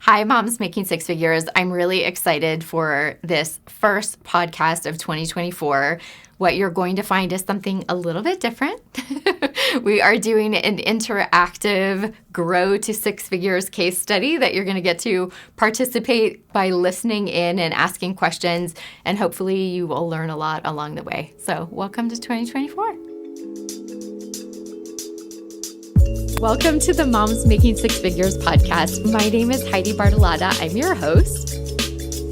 Hi, Moms Making Six Figures. I'm really excited for this first podcast of 2024. What you're going to find is something a little bit different. We are doing an interactive Grow to Six Figures case study that you're going to get to participate by listening in and asking questions, and hopefully you will learn a lot along the way. So welcome to 2024. Welcome to the Moms Making Six Figures podcast. My name is Heidi Bartolotta. I'm your host.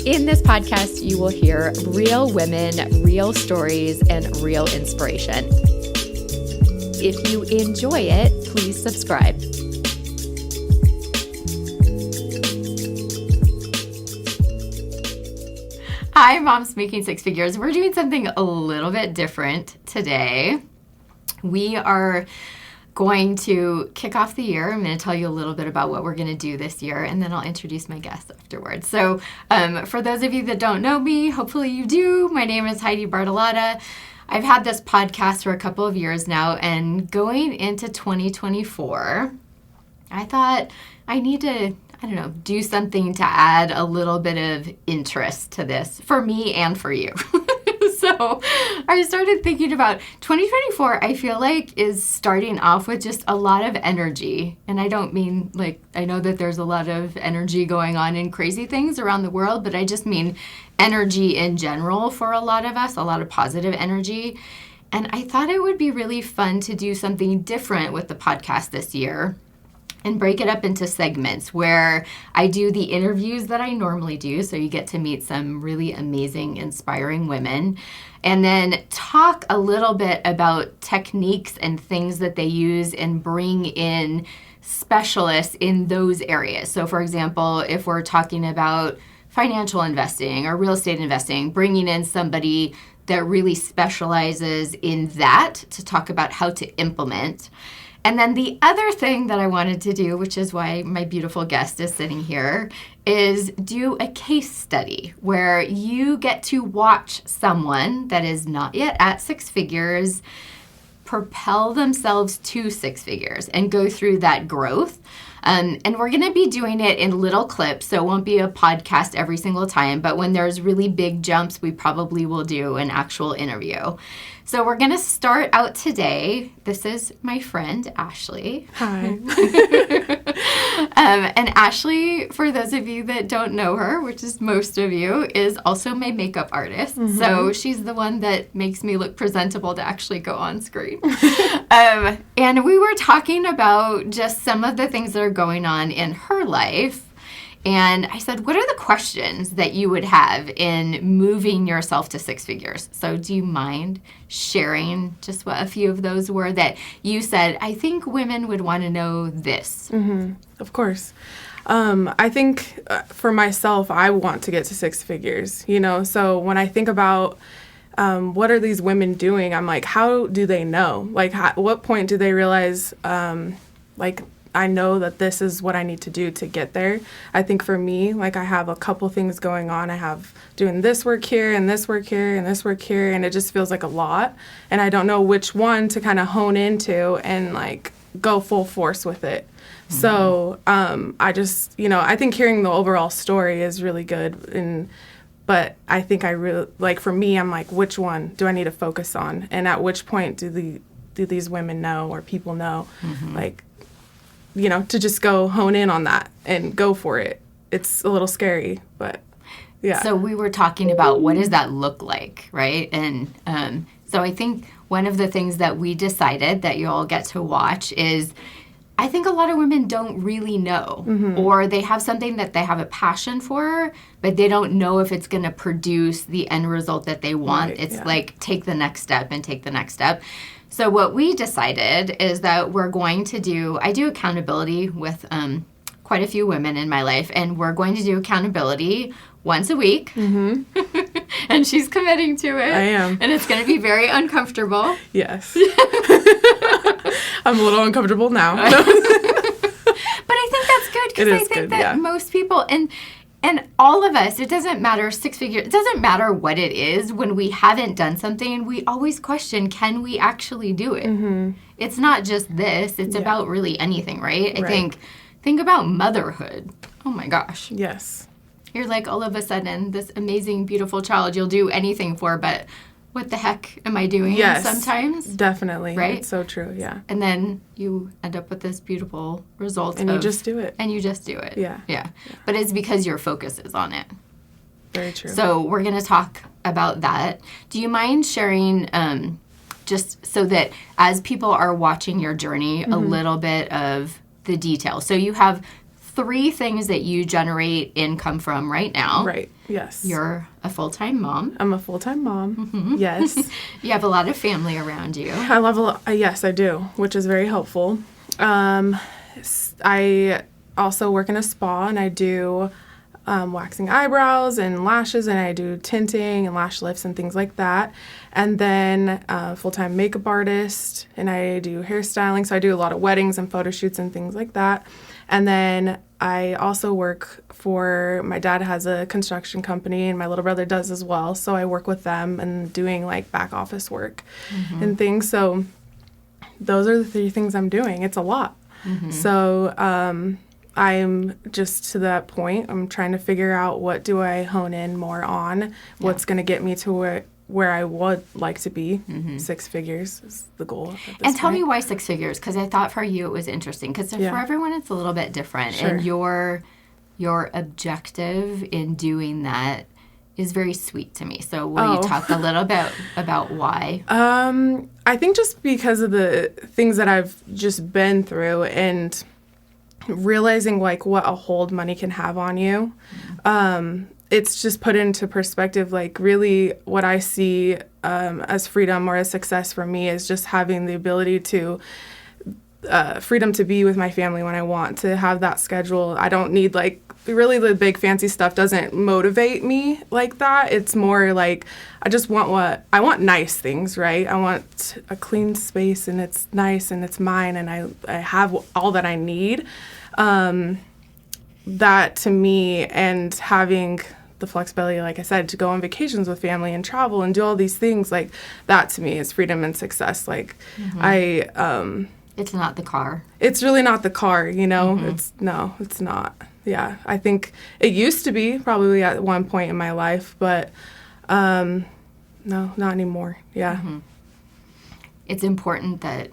In this podcast, you will hear real women, real stories, and real inspiration. If you enjoy it, please subscribe. Hi, Moms Making Six Figures. We're doing something a little bit different today. We are going to kick off the year. I'm going to tell you a little bit about what we're going to do this year, and then I'll introduce my guests afterwards. So for those of you that don't know me, hopefully you do. My name is Heidi Bartolotta. I've had this podcast for a couple of years now, and going into 2024, I thought I need to, do something to add a little bit of interest to this for me and for you. So I started thinking about 2024, I feel like, is starting off with just a lot of energy. And I don't mean I know that there's a lot of energy going on in crazy things around the world, but I just mean energy in general for a lot of us, a lot of positive energy. And I thought it would be really fun to do something different with the podcast this year and break it up into segments where I do the interviews that I normally do, so you get to meet some really amazing, inspiring women, and then talk a little bit about techniques and things that they use and bring in specialists in those areas. So for example, if we're talking about financial investing or real estate investing, bringing in somebody that really specializes in that to talk about how to implement. And then the other thing that I wanted to do, which is why my beautiful guest is sitting here, is do a case study where you get to watch someone that is not yet at six figures propel themselves to six figures and go through that growth. And we're going to be doing it in little clips, so it won't be a podcast every single time, but when there's really big jumps, we probably will do an actual interview. So we're going to start out today. This is my friend, Ashley. Hi. And Ashley, for those of you that don't know her, which is most of you, is also my makeup artist. Mm-hmm. So she's the one that makes me look presentable to actually go on screen. And we were talking about just some of the things that are going on in her life. And I said, what are the questions that you would have in moving yourself to six figures? So do you mind sharing just what a few of those were that you said, I think women would want to know this? Mm-hmm. Of course. I think for myself, I want to get to six figures, So when I think about what are these women doing, I'm like, how do they know? What point do they realize, I know that this is what I need to do to get there. I think for me, I have a couple things going on. I have doing this work here and this work here and this work here, and it just feels like a lot. And I don't know which one to kind of hone into and go full force with it. Mm-hmm. So I just, I think hearing the overall story is really good. But I think I really, for me, I'm which one do I need to focus on? And at which point do these women know or people know, mm-hmm. To just go hone in on that and go for it. It's a little scary, but yeah. So we were talking about what does that look like, right? And so I think one of the things that we decided that you all get to watch is I think a lot of women don't really know, mm-hmm. or they have something that they have a passion for, but they don't know if it's going to produce the end result that they want. Right, it's take the next step and take the next step. So what we decided is that we're going to do, I do accountability with quite a few women in my life, and we're going to do accountability once a week. Mm-hmm. And she's committing to it. I am. And it's going to be very uncomfortable. Yes. I'm a little uncomfortable now. But I think that's good because I think that most people, and all of us, it doesn't matter, six figures, it doesn't matter what it is. When we haven't done something, we always question, can we actually do it? Mm-hmm. It's not just this. It's about really anything, right? I think think about motherhood. Oh my gosh. Yes. You're like all of a sudden this amazing, beautiful child you'll do anything for, but what the heck am I doing sometimes? Definitely. Right? It's so true, yeah. And then you end up with this beautiful result. And you just do it. And you just do it. Yeah. But it's because your focus is on it. Very true. So we're going to talk about that. Do you mind sharing, just so that as people are watching your journey, a little bit of the details? So you have 3 things that you generate income from right now. Right, yes. You're a full-time mom. I'm a full-time mom, yes. You have a lot of family around you. I love a lot. Yes, I do, which is very helpful. I also work in a spa, and I do waxing eyebrows and lashes, and I do tinting and lash lifts and things like that. And then full-time makeup artist, and I do hairstyling. So I do a lot of weddings and photo shoots and things like that. And then I also work for, my dad has a construction company, and my little brother does as well. So I work with them and doing like back office work and things. So those are the 3 things I'm doing. It's a lot. So I'm just to that point. I'm trying to figure out what do I hone in more on, what's going to get me to where I would like to be. 6 figures is the goal at this And tell point. me why 6 figures, because I thought for you it was interesting, because for everyone it's a little bit different. Sure. And your objective in doing that is very sweet to me. So will you talk a little bit about why? I think just because of the things that I've just been through and realizing like what a hold money can have on you. It's just put into perspective, like really what I see as freedom or as success for me is just having the ability to freedom to be with my family when I want, to have that schedule. I don't need like, really the big fancy stuff doesn't motivate me like that. It's more like I just want I want nice things, right? I want a clean space, and it's nice and it's mine, and I have all that I need. That to me, and having the flexibility, like I said, to go on vacations with family and travel and do all these things, like that to me is freedom and success. Like It's not the car. It's really not the car, you know? It's not. Yeah, I think it used to be probably at one point in my life, but no, not anymore. Yeah. It's important that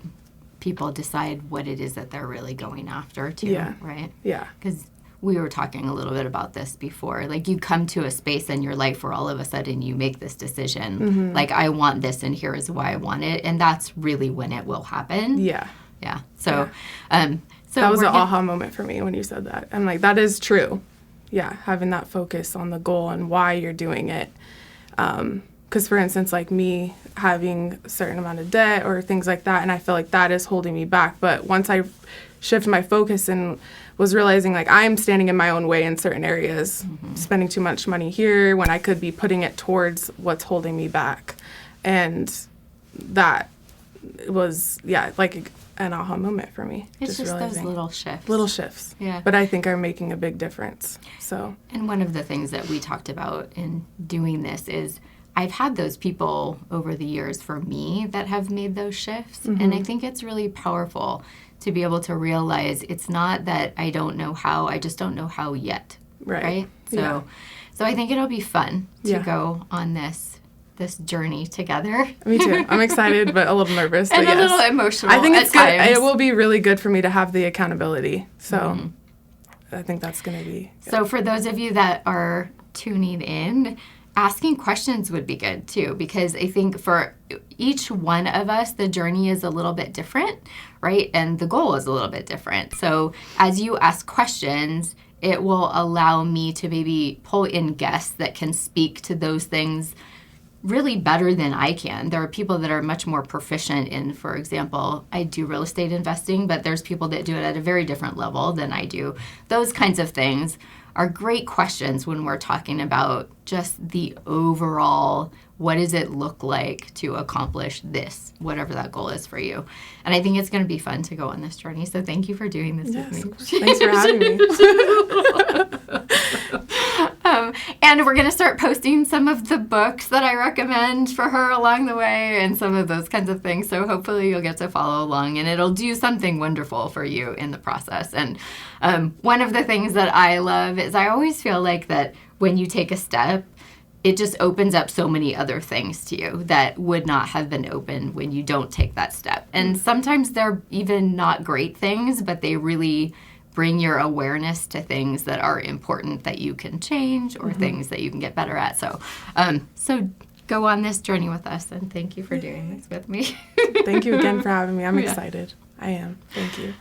people decide what it is that they're really going after too, right? Yeah. Because we were talking a little bit about this before. Like you come to a space in your life where all of a sudden you make this decision, like I want this and here is why I want it. And that's really when it will happen. Yeah. Yeah. So, so that was an aha moment for me when you said that. I'm like, that is true. Yeah. Having that focus on the goal and why you're doing it. Because for instance, like me having a certain amount of debt or things like that, and I feel like that is holding me back. But once I shift my focus and was realizing like I'm standing in my own way in certain areas, spending too much money here when I could be putting it towards what's holding me back. And that was, like an aha moment for me. It's just those little shifts. Little shifts. Yeah. But I think are making a big difference. So. And one of the things that we talked about in doing this is I've had those people over the years for me that have made those shifts. And I think it's really powerful to be able to realize it's not that I don't know how, I just don't know how yet. Right? So I think it'll be fun to go on this journey together. Me too. I'm excited, but a little nervous. And but a little emotional. I think it's at times. good. It will be really good for me to have the accountability. So I think that's going to be good. So for those of you that are tuning in, asking questions would be good too, because I think for each one of us, the journey is a little bit different, right? And the goal is a little bit different. So as you ask questions, it will allow me to maybe pull in guests that can speak to those things really better than I can. There are people that are much more proficient in, for example, I do real estate investing, but there's people that do it at a very different level than I do. Those kinds of things are great questions when we're talking about just the overall, what does it look like to accomplish this, whatever that goal is for you. And I think it's going to be fun to go on this journey. So thank you for doing this with me. Thanks for having me. And we're going to start posting some of the books that I recommend for her along the way and some of those kinds of things. So hopefully you'll get to follow along and it'll do something wonderful for you in the process. And one of the things that I love is I always feel like that when you take a step, it just opens up so many other things to you that would not have been open when you don't take that step. And sometimes they're even not great things, but they really bring your awareness to things that are important that you can change or things that you can get better at. So, so go on this journey with us, and thank you for doing this with me. Thank you again for having me. I'm excited. I am. Thank you.